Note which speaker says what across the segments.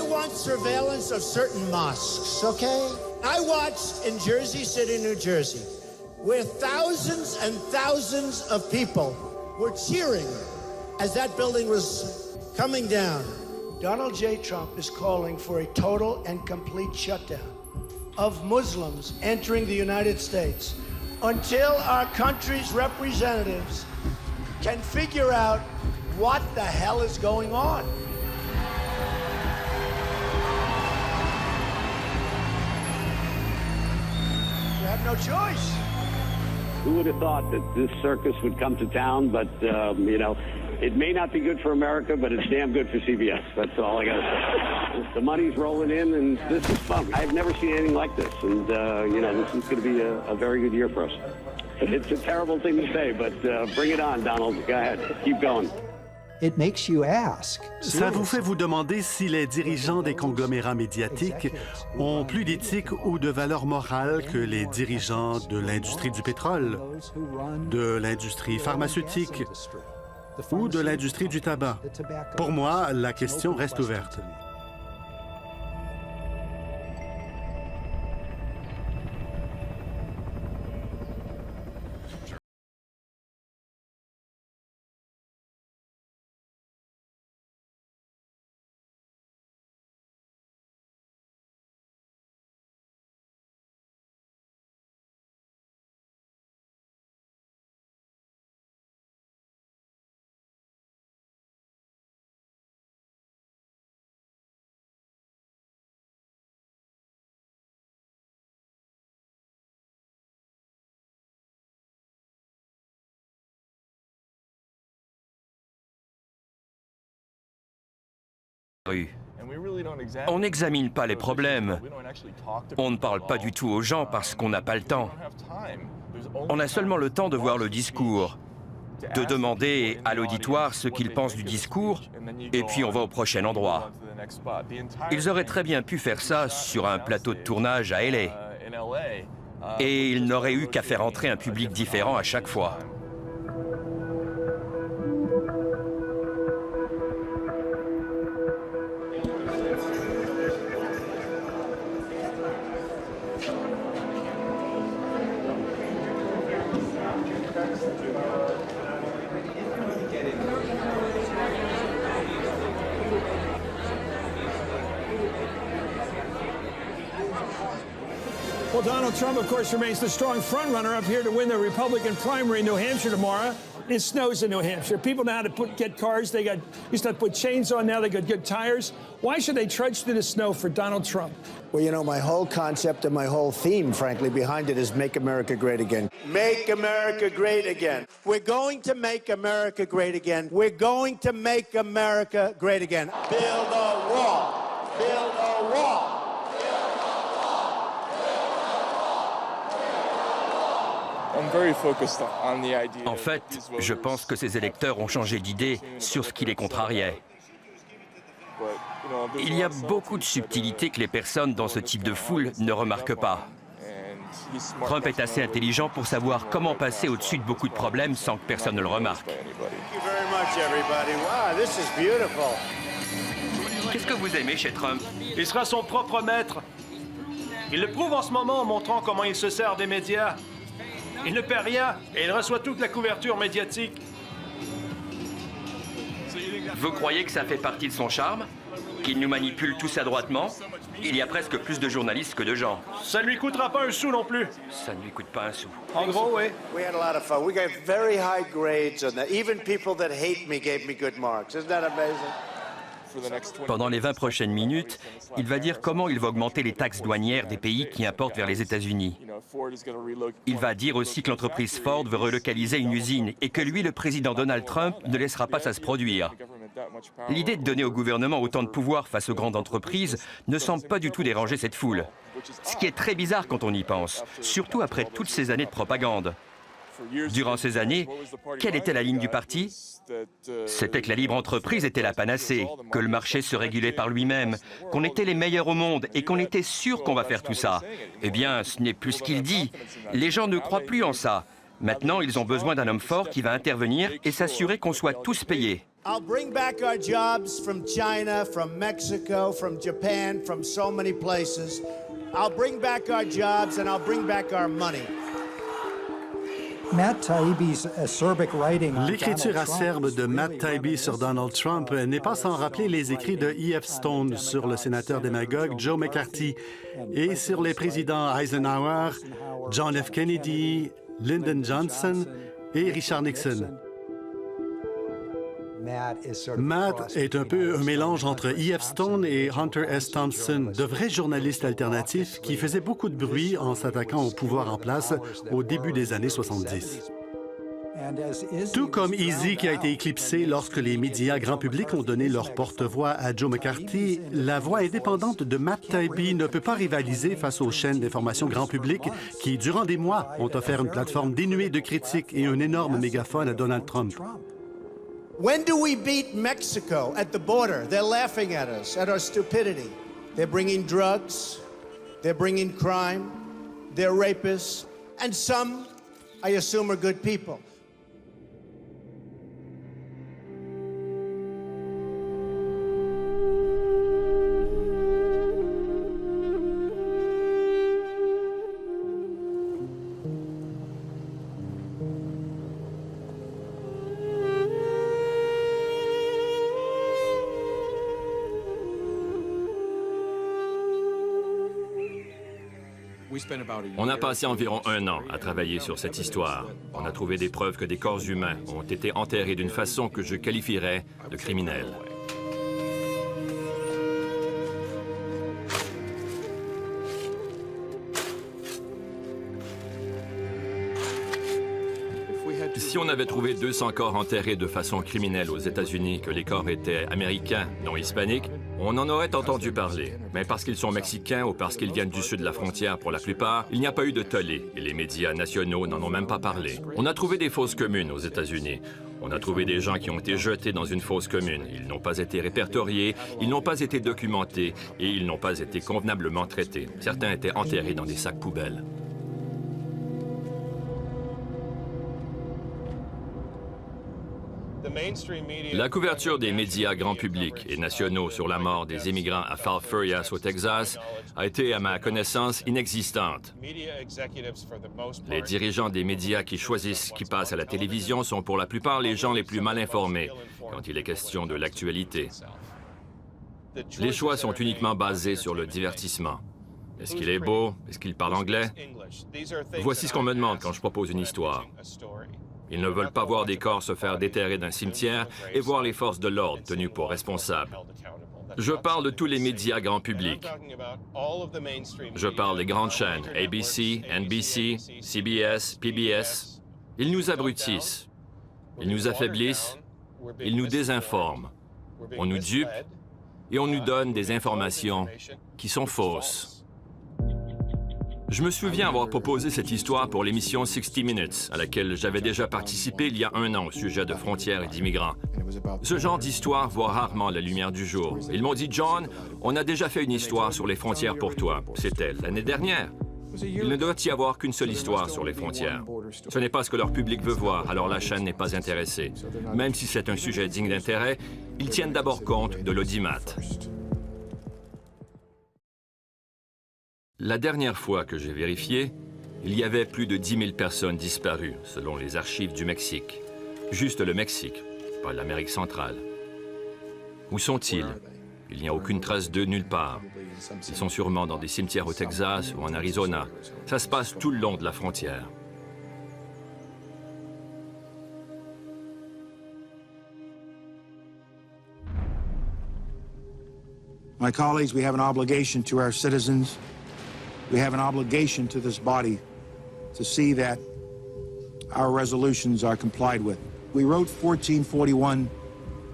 Speaker 1: want surveillance of certain mosques, okay? I watched in Jersey City, New Jersey, where thousands and thousands of people were cheering as that building was coming down.
Speaker 2: Donald J. Trump is calling for a total and complete shutdown of Muslims entering the United States until our country's representatives can figure out what the hell is going on. You have no choice.
Speaker 3: Who would have thought that this circus would come to town? But, you know, it may not be good for America, but it's damn good for CBS. That's all I got to say. The money's rolling in, and this is fun. I've never seen anything like this, and, you know, this is going to be a very good year for us. It's a terrible thing to say, but bring it on, Donald. Go ahead. Keep going.
Speaker 4: It makes you ask.
Speaker 5: Ça vous fait vous demander si les dirigeants des conglomérats médiatiques ont plus d'éthique ou de valeur morale que les dirigeants de l'industrie du pétrole, de l'industrie pharmaceutique ou de l'industrie du tabac. Pour moi, la question reste ouverte.
Speaker 6: On n'examine pas les problèmes. On ne parle pas du tout aux gens parce qu'on n'a pas le temps. On a seulement le temps de voir le discours, de demander à l'auditoire ce qu'il pense du discours, et puis on va au prochain endroit. Ils auraient très bien pu faire ça sur un plateau de tournage à LA. Et ils n'auraient eu qu'à faire entrer un public différent à chaque fois.
Speaker 7: Well, Donald Trump, of course, remains the strong front-runner up here to win the Republican primary in New Hampshire tomorrow. It snows in New Hampshire. People know how to get cars. They used to put chains on, now they got good tires. Why should they trudge through the snow for Donald Trump?
Speaker 2: Well, you know, my whole concept and my whole theme, frankly, behind it is Make America Great Again. Make America Great Again.
Speaker 1: We're going to make America great again. We're going to make America great again. Build a wall. Build a wall.
Speaker 6: En fait, je pense que ces électeurs ont changé d'idée sur ce qui les contrariait. Il y a beaucoup de subtilités que les personnes dans ce type de foule ne remarquent pas. Trump est assez intelligent pour savoir comment passer au-dessus de beaucoup de problèmes sans que personne ne le remarque. Qu'est-ce que vous aimez chez Trump?
Speaker 8: Il sera son propre maître. Il le prouve en ce moment en montrant comment il se sert des médias. Il ne perd rien et il reçoit toute la couverture médiatique.
Speaker 6: Vous croyez que ça fait partie de son charme? Qu'il nous manipule tous adroitement? Il y a presque plus de journalistes que de gens.
Speaker 8: Ça ne lui coûtera pas un sou non plus.
Speaker 6: Ça ne lui coûte pas un sou.
Speaker 8: En gros, oui.
Speaker 2: We had a lot of fun. We got very high grades on that. Even people that hate me gave me good marks. Isn't that amazing?
Speaker 6: Pendant les 20 prochaines minutes, il va dire comment il va augmenter les taxes douanières des pays qui importent vers les États-Unis. Il va dire aussi que l'entreprise Ford veut relocaliser une usine et que lui, le président Donald Trump, ne laissera pas ça se produire. L'idée de donner au gouvernement autant de pouvoir face aux grandes entreprises ne semble pas du tout déranger cette foule. Ce qui est très bizarre quand on y pense, surtout après toutes ces années de propagande. Durant ces années, quelle était la ligne du parti? C'était que la libre entreprise était la panacée, que le marché se régulait par lui-même, qu'on était les meilleurs au monde et qu'on était sûr qu'on va faire tout ça. Eh bien, ce n'est plus ce qu'il dit. Les gens ne croient plus en ça. Maintenant, ils ont besoin d'un homme fort qui va intervenir et s'assurer qu'on soit tous payés.
Speaker 1: I'll bring back our jobs from China, from Mexico, from Japan, from so many places. I'll bring back our jobs and I'll bring back our money.
Speaker 4: Matt Taibbi's acerbic writing on
Speaker 5: L'écriture
Speaker 4: Donald Trump
Speaker 5: acerbe de
Speaker 4: is
Speaker 5: Matt
Speaker 4: really
Speaker 5: Taibbi sur Donald Trump n'est pas sans rappeler les écrits de E.F. Stone sur le sénateur démagogue Joe McCarthy et sur les présidents Eisenhower, John F. Kennedy, Lyndon Johnson et Richard Nixon. Matt est un peu un mélange entre E.F. Stone et Hunter S. Thompson, de vrais journalistes alternatifs qui faisaient beaucoup de bruit en s'attaquant au pouvoir en place au début des années 70. Tout comme Easy qui a été éclipsé lorsque les médias grand public ont donné leur porte-voix à Joe McCarthy, la voix indépendante de Matt Taibbi ne peut pas rivaliser face aux chaînes d'information grand public qui, durant des mois, ont offert une plateforme dénuée de critiques et un énorme mégaphone à Donald Trump.
Speaker 1: When do we beat Mexico at the border? They're laughing at us, at our stupidity. They're bringing drugs, they're bringing crime, they're rapists, and some, I assume, are good people.
Speaker 6: On a passé environ 1 an à travailler sur cette histoire. On a trouvé des preuves que des corps humains ont été enterrés d'une façon que je qualifierais de criminelle. Si on avait trouvé 200 corps enterrés de façon criminelle aux États-Unis, que les corps étaient américains, non hispaniques, on en aurait entendu parler. Mais parce qu'ils sont mexicains ou parce qu'ils viennent du sud de la frontière pour la plupart, il n'y a pas eu de tollé et les médias nationaux n'en ont même pas parlé. On a trouvé des fosses communes aux États-Unis. On a trouvé des gens qui ont été jetés dans une fosse commune. Ils n'ont pas été répertoriés, ils n'ont pas été documentés et ils n'ont pas été convenablement traités. Certains étaient enterrés dans des sacs poubelles. La couverture des médias grand public et nationaux sur la mort des immigrants à Falfurrias au Texas a été, à ma connaissance, inexistante. Les dirigeants des médias qui choisissent qui passe à la télévision sont pour la plupart les gens les plus mal informés quand il est question de l'actualité. Les choix sont uniquement basés sur le divertissement. Est-ce qu'il est beau? Est-ce qu'il parle anglais? Voici ce qu'on me demande quand je propose une histoire. Ils ne veulent pas voir des corps se faire déterrer d'un cimetière et voir les forces de l'ordre tenues pour responsables. Je parle de tous les médias grand public. Je parle des grandes chaînes, ABC, NBC, CBS, PBS. Ils nous abrutissent. Ils nous affaiblissent. Ils nous désinforment. On nous dupe et on nous donne des informations qui sont fausses. Je me souviens avoir proposé cette histoire pour l'émission 60 Minutes, à laquelle j'avais déjà participé il y a 1 an au sujet de frontières et d'immigrants. Ce genre d'histoire voit rarement la lumière du jour. Ils m'ont dit, « John, on a déjà fait une histoire sur les frontières pour toi. » C'était l'année dernière. Il ne doit y avoir qu'une seule histoire sur les frontières. Ce n'est pas ce que leur public veut voir, alors la chaîne n'est pas intéressée. Même si c'est un sujet digne d'intérêt, ils tiennent d'abord compte de l'audimat. La dernière fois que j'ai vérifié, il y avait plus de 10 000 personnes disparues, selon les archives du Mexique. Juste le Mexique, pas l'Amérique centrale. Où sont-ils? Il n'y a aucune trace d'eux nulle part. Ils sont sûrement dans des cimetières au Texas ou en Arizona. Ça se passe tout le long de la frontière.
Speaker 9: My colleagues, we have an obligation to our citizens. We have an obligation to this body to see that our resolutions are complied with. We wrote 1441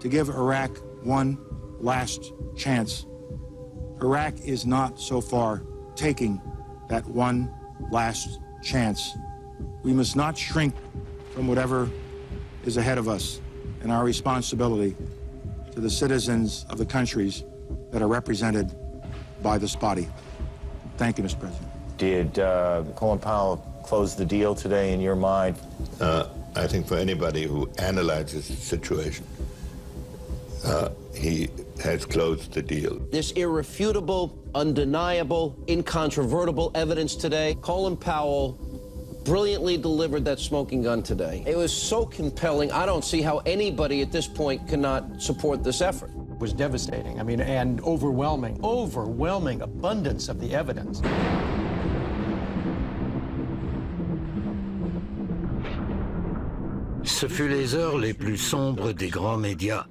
Speaker 9: to give Iraq one last chance. Iraq is not so far taking that one last chance. We must not shrink from whatever is ahead of us and our responsibility to the citizens of the countries that are represented by this body. Thank you, Mr. President.
Speaker 10: Did Colin Powell close the deal today in your mind?
Speaker 11: I think for anybody who analyzes the situation, he has closed the deal.
Speaker 12: This irrefutable, undeniable, incontrovertible evidence today, Colin Powell brilliantly delivered that smoking gun today. It was so compelling, I don't see how anybody at this point cannot support this effort.
Speaker 13: It was devastating, I mean, and overwhelming abundance of the evidence.
Speaker 14: Ce fut les heures les plus sombres des grands médias.